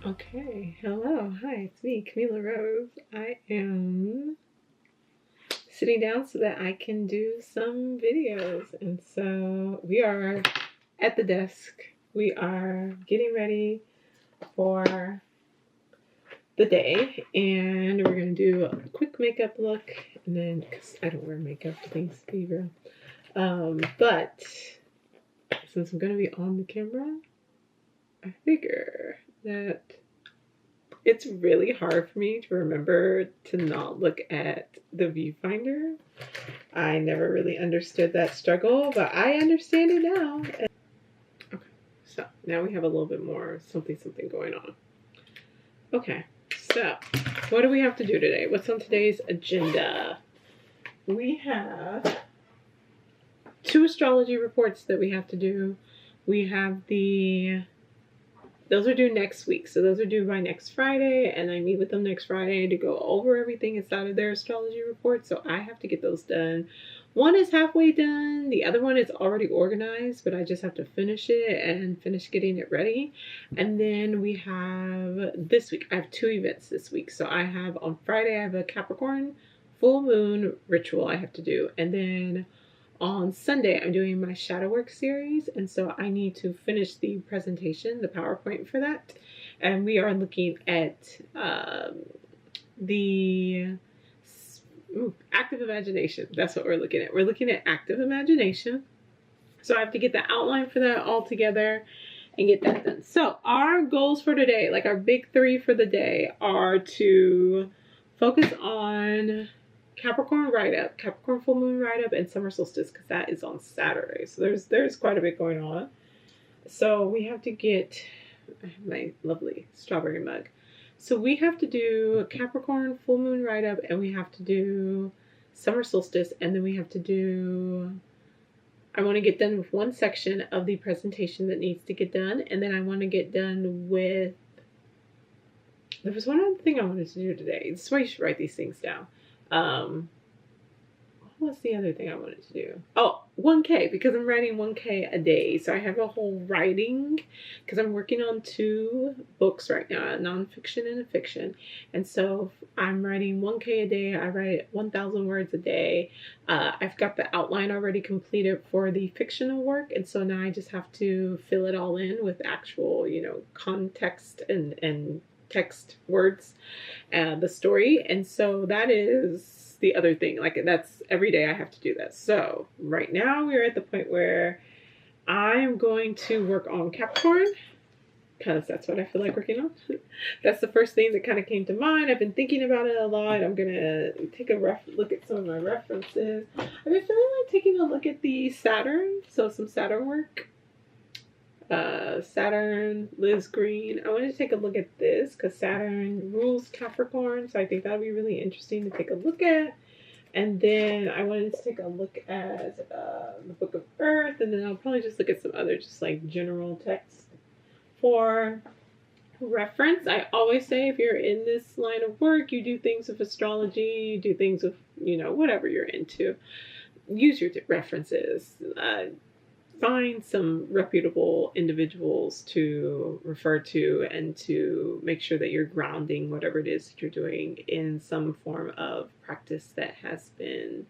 Okay, hello, hi, it's me, Kamilah Rose. I am sitting down so that I can do some videos. And so we are at the desk. We are getting ready for the day, and we're going to do a quick makeup look. And then, because I don't wear makeup, please be real. But since I'm going to be on the camera, I figure that it's really hard for me to remember to not look at the viewfinder. I never really understood that struggle, but I understand it now. Okay, so now we have a little bit more something going on. Okay, so what do we have to do today? What's on today's agenda? We have 2 astrology reports that we have to do. We have those are due next week. So those are due by next Friday, and I meet with them next Friday to go over everything inside of their astrology report. So I have to get those done. One is halfway done. The other one is already organized, but I just have to finish it and finish getting it ready. And then we have this week. I have 2 events this week. So I have on Friday, I have a Capricorn full moon ritual I have to do. And then on Sunday, I'm doing my shadow work series, and so I need to finish the presentation, the PowerPoint for that. And we are looking at the active imagination. That's what we're looking at. We're looking at active imagination. So I have to get the outline for that all together and get that done. So our goals for today, like our big 3 for the day, are to focus on Capricorn write-up, Capricorn full moon write-up, and summer solstice, because that is on Saturday. So there's quite a bit going on. So we have to get my lovely strawberry mug. So we have to do Capricorn full moon write-up, and we have to do summer solstice, and then we have to do, I want to get done with one section of the presentation that needs to get done, and then I want to get done with, there was one other thing I wanted to do today. This is why you should write these things down. What was the other thing I wanted to do? Oh, 1K, because I'm writing 1K a day. So I have a whole writing, because I'm working on 2 books right now, a nonfiction and a fiction. And so I'm writing 1K a day. I write 1,000 words a day. I've got the outline already completed for the fictional work. And so now I just have to fill it all in with actual, context and text words, the story. And so that is the other thing. Like, that's every day I have to do that. So right now we're at the point where I'm going to work on Capricorn, because that's what I feel like working on. That's the first thing that kind of came to mind. I've been thinking about it a lot. I'm gonna take a look at some of my references. I've been feeling like taking a look at the Saturn, so some Saturn work. Saturn, Liz Green. I wanted to take a look at this because Saturn rules Capricorn, so I think that would be really interesting to take a look at. And then I wanted to take a look at the Book of Earth, and then I'll probably just look at some other just like general text for reference. I always say, if you're in this line of work, you do things with astrology, you do things with, whatever you're into, use your references. Find some reputable individuals to refer to, and to make sure that you're grounding whatever it is that you're doing in some form of practice that has been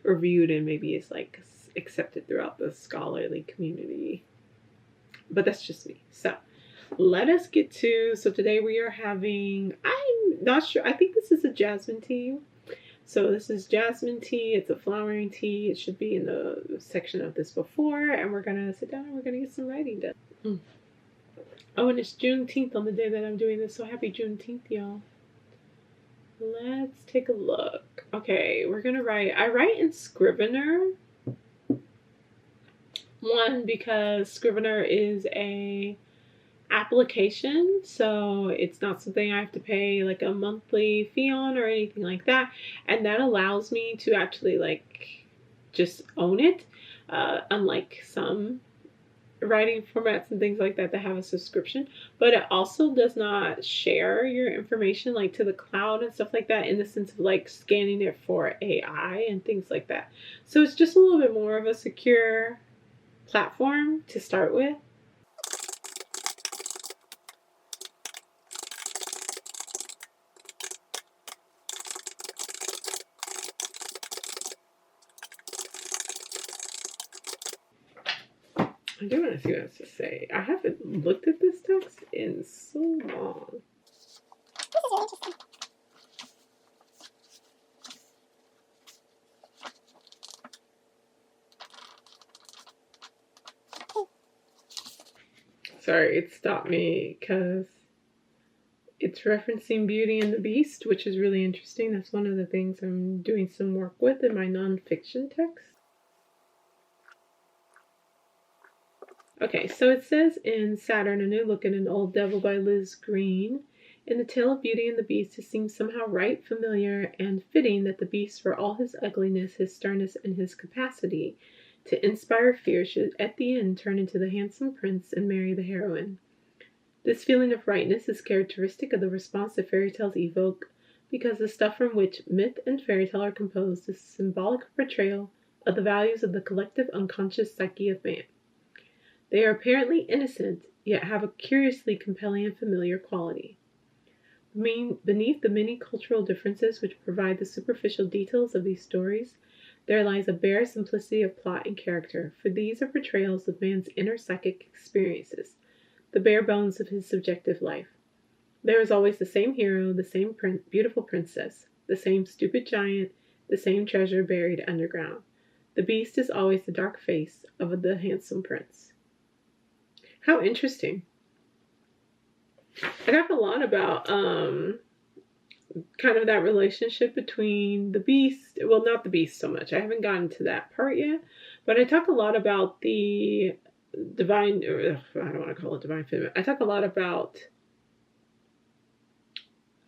reviewed and maybe is like accepted throughout the scholarly community. But that's just me. So let us get to, so today we are having, I'm not sure, I think this is a jasmine tea. So this is jasmine tea. It's a flowering tea. It should be in the section of this before. And we're going to sit down and we're going to get some writing done. Oh, and it's Juneteenth on the day that I'm doing this. So happy Juneteenth, y'all. Let's take a look. Okay, we're going to write. I write in Scrivener. One, because Scrivener is a application, so it's not something I have to pay like a monthly fee on or anything like that, and that allows me to actually like just own it, unlike some writing formats and things like that that have a subscription. But it also does not share your information like to the cloud and stuff like that, in the sense of like scanning it for AI and things like that. So it's just a little bit more of a secure platform to start with. I do want to see what it has to say. I haven't looked at this text in so long. This is really interesting. Sorry, it stopped me because it's referencing Beauty and the Beast, which is really interesting. That's one of the things I'm doing some work with in my nonfiction text. Okay, so it says in Saturn, A New Look at an Old Devil by Liz Green, in the tale of Beauty and the Beast, it seems somehow right, familiar, and fitting that the Beast, for all his ugliness, his sternness, and his capacity to inspire fear, should at the end turn into the handsome prince and marry the heroine. This feeling of rightness is characteristic of the response that fairy tales evoke, because the stuff from which myth and fairy tale are composed is a symbolic portrayal of the values of the collective unconscious psyche of man. They are apparently innocent, yet have a curiously compelling and familiar quality. Beneath the many cultural differences which provide the superficial details of these stories, there lies a bare simplicity of plot and character, for these are portrayals of man's inner psychic experiences, the bare bones of his subjective life. There is always the same hero, the same beautiful princess, the same stupid giant, the same treasure buried underground. The beast is always the dark face of the handsome prince. How interesting. I talk a lot about kind of that relationship between the beast, well, not the beast so much, I haven't gotten to that part yet, but I talk a lot about the divine, I don't want to call it divine feminine, I talk a lot about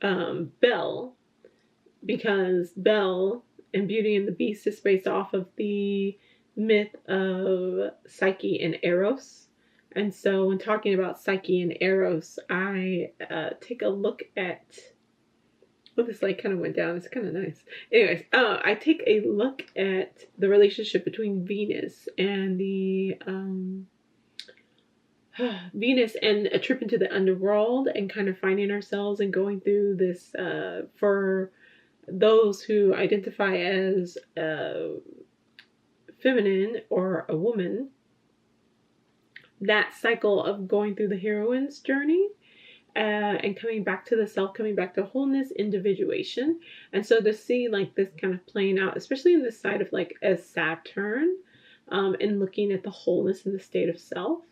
Belle, because Belle and Beauty and the Beast is based off of the myth of Psyche and Eros. And so when talking about Psyche and Eros, I take a look at, well, this light kind of went down. It's kind of nice. Anyways, I take a look at the relationship between Venus and the Venus and a trip into the underworld, and kind of finding ourselves and going through this for those who identify as feminine or a woman, that cycle of going through the heroine's journey and coming back to the self, coming back to wholeness, individuation. And so to see like this kind of playing out, especially in this side of like as Saturn, and looking at the wholeness and the state of self.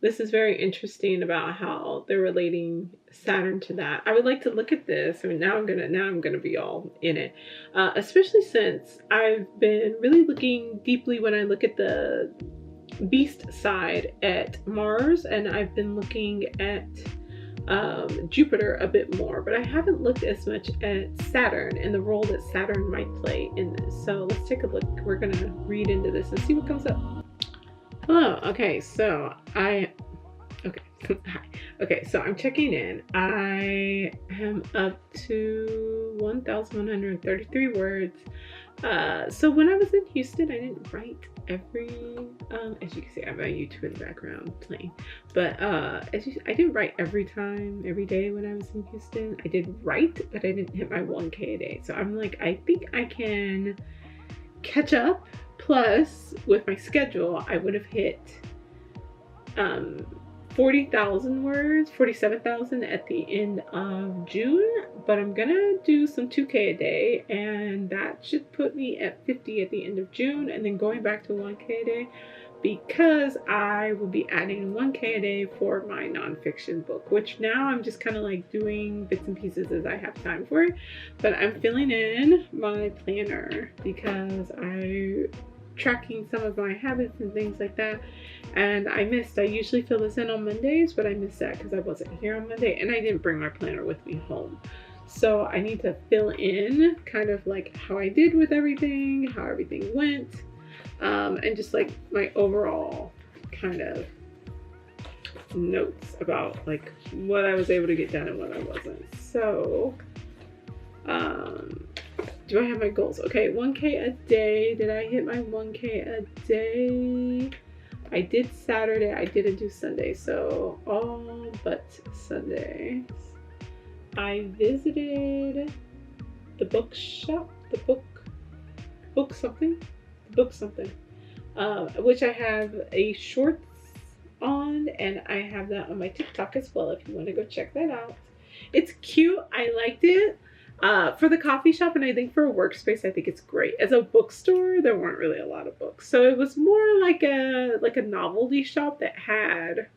This is very interesting about how they're relating Saturn to that. I would like to look at this. I mean, now I'm gonna be all in it, especially since I've been really looking deeply when I look at the beast side at Mars, and I've been looking at Jupiter a bit more, but I haven't looked as much at Saturn and the role that Saturn might play in this. So let's take a look. We're gonna read into this and see what comes up. Hello. Okay, so hi. Okay, so I'm checking in. I am up to 1,133 words. So when I was in Houston, I didn't write every, as you can see, I have my YouTube in the background playing, but I didn't write every day when I was in Houston. I did write, but I didn't hit my 1K a day. So I'm like, I think I can catch up. Plus, with my schedule, I would have hit 40,000 words, 47,000 at the end of June, but I'm gonna do some 2K a day, and that should put me at 50 at the end of June, and then going back to 1K a day, because I will be adding 1K a day for my nonfiction book, which now I'm just kind of like doing bits and pieces as I have time for it, but I'm filling in my planner because I'm tracking some of my habits and things like that, and I usually fill this in on Mondays, but I missed that because I wasn't here on Monday, and I didn't bring my planner with me home. So I need to fill in kind of like how I did with everything, how everything went, and just like my overall kind of notes about like what I was able to get done and what I wasn't. So do I have my goals? Okay, 1K a day. Did I hit my 1K a day? I did Saturday. I didn't do Sunday, so all but Sunday. I visited the bookshop, the book something. which I have a shorts on, and I have that on my TikTok as well if you want to go check that out. It's cute. I liked it. For the coffee shop, and I think for a workspace, I think it's great. As a bookstore, there weren't really a lot of books, so it was more like a novelty shop that had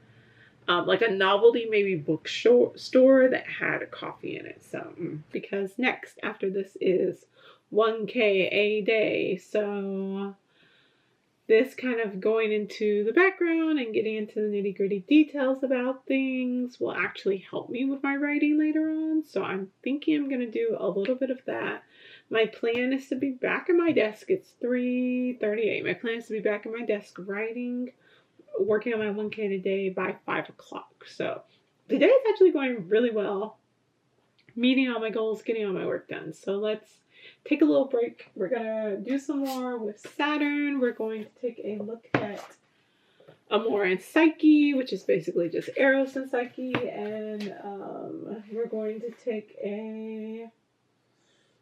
like a novelty maybe bookstore that had a coffee in it. So because next after this is 1K a day, so this kind of going into the background and getting into the nitty-gritty details about things will actually help me with my writing later on. So I'm thinking I'm going to do a little bit of that. My plan is to be back at my desk. It's 3:38. My plan is to be back at my desk writing, working on my 1K a day by 5 o'clock. So the day is actually going really well, meeting all my goals, getting all my work done. So let's take a little break. We're going to do some more with Saturn. We're going to take a look at Amor and Psyche, which is basically just Eros and Psyche. And we're going to take a...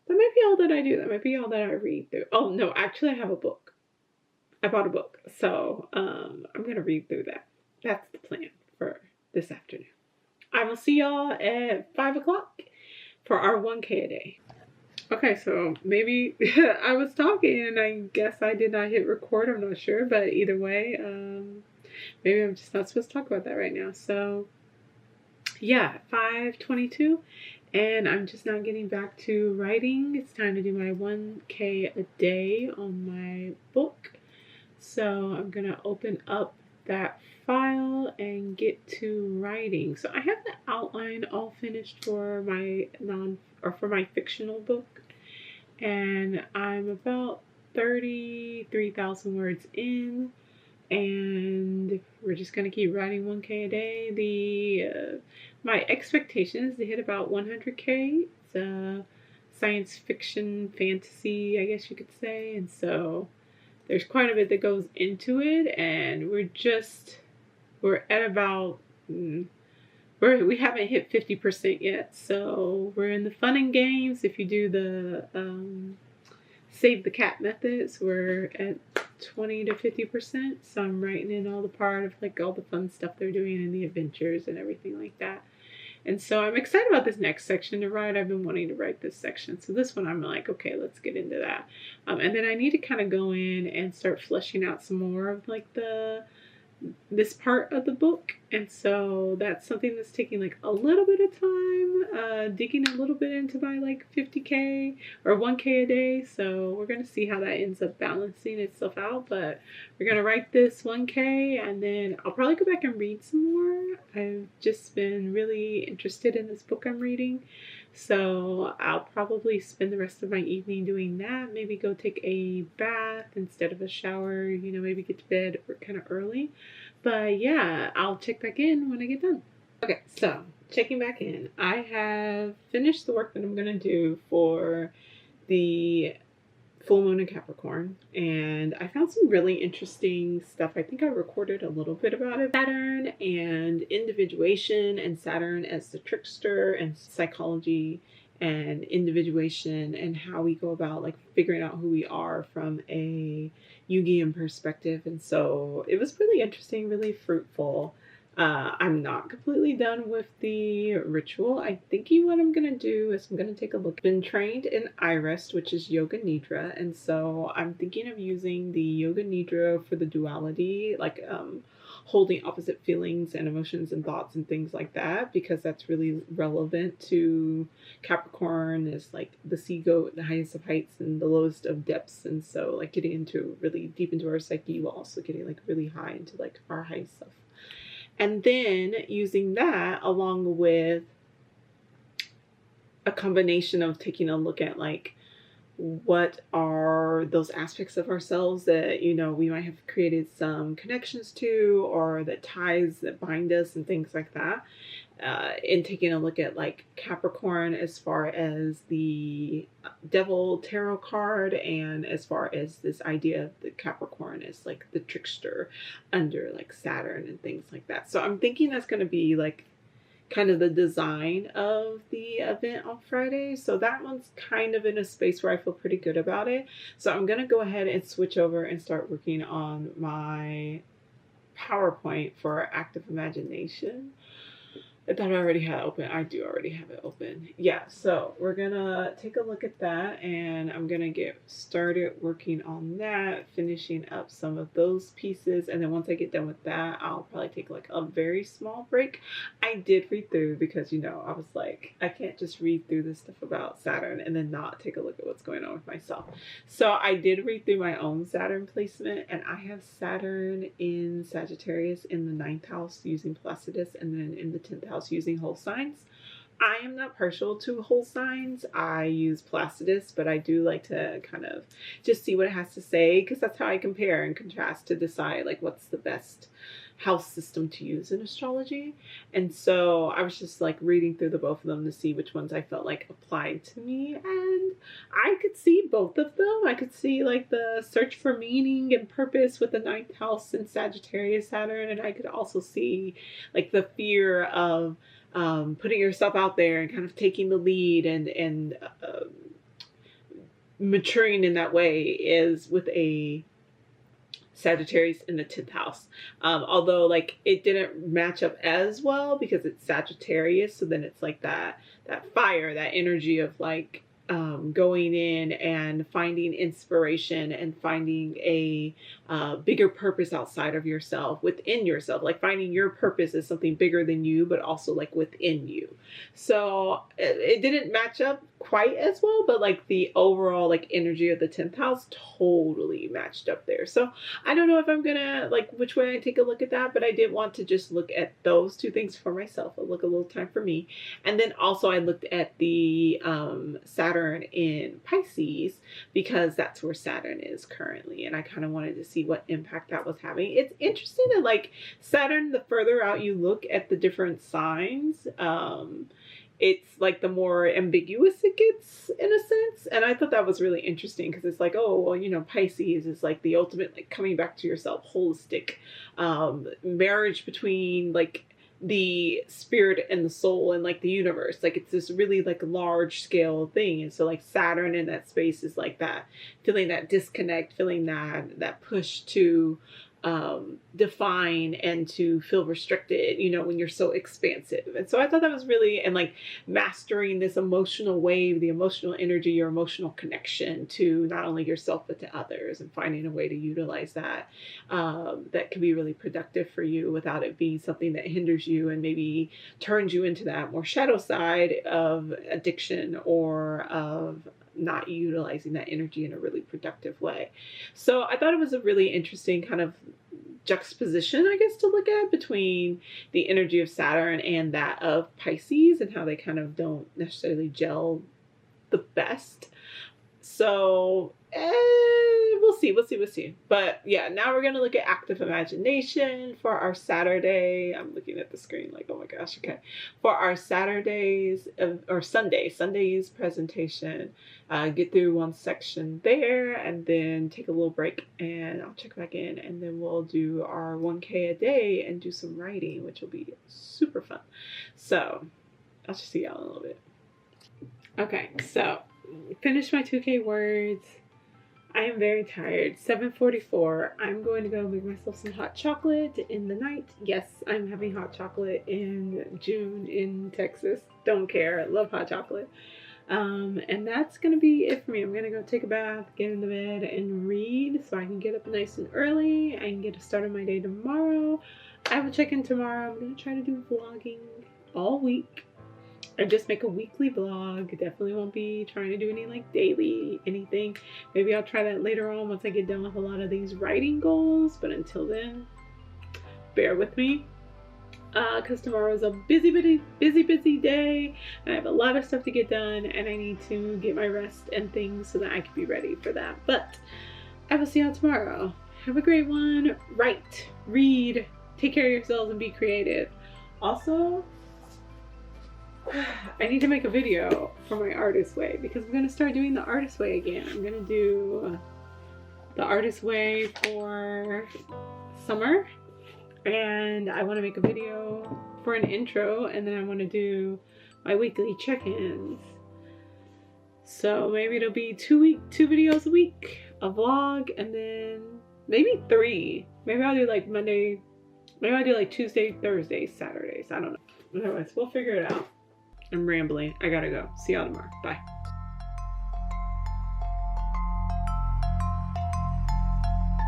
That might be all that I do. That might be all that I read through. Oh, no, actually I have a book. I bought a book. So I'm going to read through that. That's the plan for this afternoon. I will see y'all at 5 o'clock for our 1K a day. Okay, so maybe I was talking and I guess I did not hit record. I'm not sure, but either way, maybe I'm just not supposed to talk about that right now. So yeah, 5:22, and I'm just now getting back to writing. It's time to do my 1K a day on my book. So I'm gonna open up that file and get to writing. So I have the outline all finished for my for my fictional book, and I'm about 33,000 words in, and we're just gonna keep writing 1K a day. My expectation is to hit about 100K. It's science fiction, fantasy, I guess you could say, and so there's quite a bit that goes into it, and we're at about we haven't hit 50% yet, so we're in the fun and games. If you do the save the cat methods, we're at 20 to 50%. So I'm writing in all the part of like all the fun stuff they're doing and the adventures and everything like that. And so I'm excited about this next section to write. I've been wanting to write this section. So this one I'm like, okay, let's get into that. And then I need to kind of go in and start fleshing out some more of like this part of the book. And so that's something that's taking like a little bit of time, digging a little bit into my like 50K or 1K a day. So we're going to see how that ends up balancing itself out. But we're going to write this 1K, and then I'll probably go back and read some more. I've just been really interested in this book I'm reading. So I'll probably spend the rest of my evening doing that. Maybe go take a bath instead of a shower, maybe get to bed kind of early. But yeah, I'll check back in when I get done. Okay, so checking back in. I have finished the work that I'm going to do for the full moon in Capricorn, and I found some really interesting stuff. I think I recorded a little bit about it. Saturn and individuation, and Saturn as the trickster, and psychology and individuation, and how we go about like figuring out who we are from a Jungian perspective. And so it was really interesting, really fruitful. I'm not completely done with the ritual. I'm thinking what I'm going to do is I'm going to take a look. I've been trained in IREST, which is Yoga Nidra, and so I'm thinking of using the Yoga Nidra for the duality, like holding opposite feelings and emotions and thoughts and things like that, because that's really relevant to Capricorn, is like the sea goat, the highest of heights and the lowest of depths. And so like getting into really deep into our psyche while also getting like really high into like our high stuff. And then using that along with a combination of taking a look at like what are those aspects of ourselves that we might have created some connections to, or that ties that bind us and things like that, and taking a look at like Capricorn as far as the Devil tarot card, and as far as this idea of the Capricorn as like the trickster under like Saturn and things like that. So I'm thinking that's going to be like kind of the design of the event on Friday. So that one's kind of in a space where I feel pretty good about it. So I'm going to go ahead and switch over and start working on my PowerPoint for active imagination. I thought I already had it open. I do already have it open. Yeah, so we're gonna take a look at that, and I'm gonna get started working on that, finishing up some of those pieces, and then once I get done with that, I'll probably take like a very small break. I did read through because, you know, I was like, I can't just read through this stuff about Saturn and then not take a look at what's going on with myself. So I did read through my own Saturn placement, and I have Saturn in Sagittarius in the 9th house using Placidus, and then in the 10th house using whole signs. I am not partial to whole signs. I use Placidus, but I do like to kind of just see what it has to say, because that's how I compare and contrast to decide like what's the best house system to use in astrology. And so I was just like reading through the both of them to see which ones I felt like applied to me, and I could see both of them. I could see like the search for meaning and purpose with the 9th house in Sagittarius Saturn, and I could also see like the fear of putting yourself out there and kind of taking the lead and maturing in that way is with a Sagittarius in the 10th house. Although like it didn't match up as well because it's Sagittarius, so then it's like that fire, that energy of like going in and finding inspiration and finding a bigger purpose outside of yourself, within yourself, like finding your purpose as something bigger than you, but also like within you. So it didn't match up quite as well, but like the overall like energy of the 10th house totally matched up there. So I don't know if I'm gonna like which way I take a look at that, but I did want to just look at those two things for myself. I'll look a little time for me. And then also I looked at the Saturn in Pisces, because that's where Saturn is currently, and I kind of wanted to see what impact that was having. It's interesting that like Saturn, the further out you look at the different signs, it's like the more ambiguous it gets in a sense. And I thought that was really interesting because it's like, oh, well, you know, Pisces is like the ultimate, like coming back to yourself, holistic marriage between like the spirit and the soul and like the universe. Like it's this really like large scale thing. And so like Saturn in that space is like that, feeling that disconnect, feeling that push to define and to feel restricted, you know, when you're so expansive. And so I thought that was really, and like mastering this emotional wave, the emotional energy, your emotional connection to not only yourself but to others, and finding a way to utilize that that can be really productive for you without it being something that hinders you and maybe turns you into that more shadow side of addiction or of not utilizing that energy in a really productive way. So I thought it was a really interesting kind of juxtaposition, I guess, to look at between the energy of Saturn and that of Pisces, and how they kind of don't necessarily gel the best. So we'll see. But yeah, now we're going to look at active imagination for our Saturday. I'm looking at the screen like, oh my gosh, okay. For our Saturdays or Sunday's presentation, get through one section there and then take a little break, and I'll check back in, and then we'll do our 1K a day and do some writing, which will be super fun. So I'll just see y'all in a little bit. Okay, so finished my 2K words. I am very tired. 7:44. I'm going to go make myself some hot chocolate in the night. Yes, I'm having hot chocolate in June in Texas. Don't care. I love hot chocolate. And that's going to be it for me. I'm going to go take a bath, get into bed, and read so I can get up nice and early. I can get started my day tomorrow. I will check in tomorrow. I'm going to try to do vlogging all week. Or just make a weekly vlog. Definitely won't be trying to do any like daily anything. Maybe I'll try that later on once I get done with a lot of these writing goals. But until then, bear with me. Because tomorrow is a busy day. I have a lot of stuff to get done, and I need to get my rest and things so that I can be ready for that. But I will see y'all tomorrow. Have a great one. Write, read, take care of yourselves, and be creative. Also, I need to make a video for my artist way, because I'm going to start doing the artist way again. I'm going to do the artist way for summer, And I want to make a video for an intro, and then I want to do my weekly check-ins. So maybe it'll be two videos a week, a vlog, and then maybe 3. Maybe I'll do like Monday, maybe I'll do like Tuesday, Thursday, Saturdays. I don't know. Otherwise, we'll figure it out. I'm rambling. I gotta go. See y'all tomorrow. Bye.